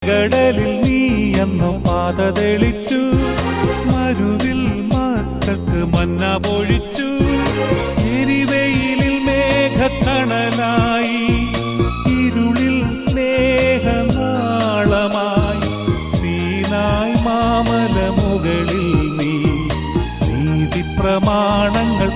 ചെങ്കടലിൽ നീ എന്നു പാത തെളിച്ചു, മരുവിൽ മക്കൾക്ക് മന്ന പൊഴിച്ചു. എരിവെയിലിൽ മേഘത്തണലായി, ഇരുളിൽ സ്നേഹനാളമായി. സീനായ് മാമല മുകളിൽ നീ നീതി പ്രമാണങ്ങൾ